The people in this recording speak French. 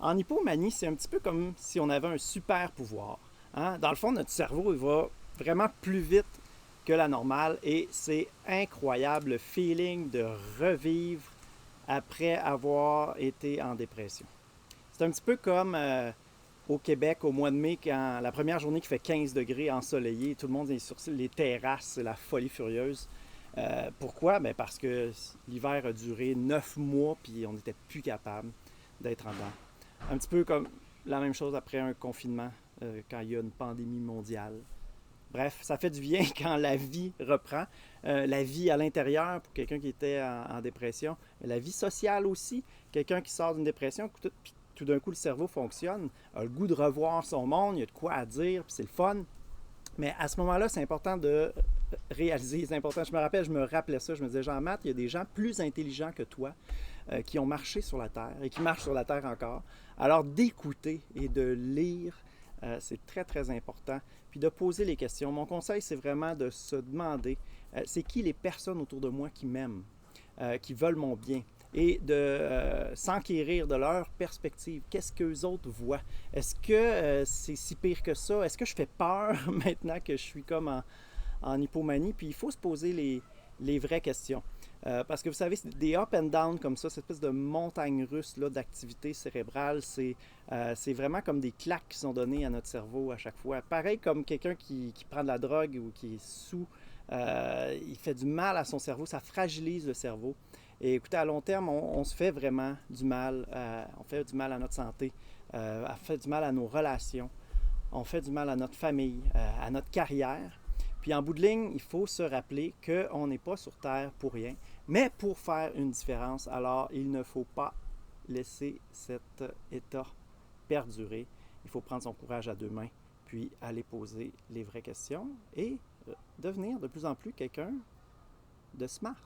En hypomanie, c'est un petit peu comme si on avait un super pouvoir. Hein? Dans le fond, notre cerveau il va vraiment plus vite que la normale et c'est incroyable le feeling de revivre après avoir été en dépression. C'est un petit peu comme au Québec au mois de mai, quand la première journée qui fait 15 degrés ensoleillé, tout le monde est sur les terrasses, c'est la folie furieuse. Pourquoi? Ben parce que l'hiver a duré 9 mois puis on n'était plus capable d'être en dedans. Un petit peu comme la même chose après un confinement, quand il y a une pandémie mondiale. Bref, ça fait du bien quand la vie reprend. La vie à l'intérieur pour quelqu'un qui était en dépression, mais la vie sociale aussi. Quelqu'un qui sort d'une dépression, puis tout d'un coup le cerveau fonctionne, a le goût de revoir son monde, il y a de quoi à dire, puis c'est le fun. Mais à ce moment-là, c'est important de réaliser, c'est important. Je me rappelais ça, je me disais, Jean-Marc, il y a des gens plus intelligents que toi qui ont marché sur la Terre et qui marchent sur la Terre encore. Alors d'écouter et de lire, c'est très, très important. Puis de poser les questions. Mon conseil, c'est vraiment de se demander, c'est qui les personnes autour de moi qui m'aiment, qui veulent mon bien, et de s'enquérir de leur perspective. Qu'est-ce qu'eux autres voient? Est-ce que c'est si pire que ça? Est-ce que je fais peur maintenant que je suis comme en hypomanie? Puis il faut se poser les vraies questions. Parce que vous savez, des up and down comme ça, cette espèce de montagne russe là, d'activité cérébrale, c'est vraiment comme des claques qui sont données à notre cerveau à chaque fois. Pareil comme quelqu'un qui prend de la drogue ou qui est sous, il fait du mal à son cerveau, ça fragilise le cerveau. Et écoutez, à long terme, on se fait vraiment du mal. On fait du mal à notre santé, on fait du mal à nos relations, on fait du mal à notre famille, à notre carrière. Puis en bout de ligne, il faut se rappeler qu'on n'est pas sur Terre pour rien, mais pour faire une différence. Alors, il ne faut pas laisser cet état perdurer. Il faut prendre son courage à deux mains, puis aller poser les vraies questions et devenir de plus en plus quelqu'un de smart.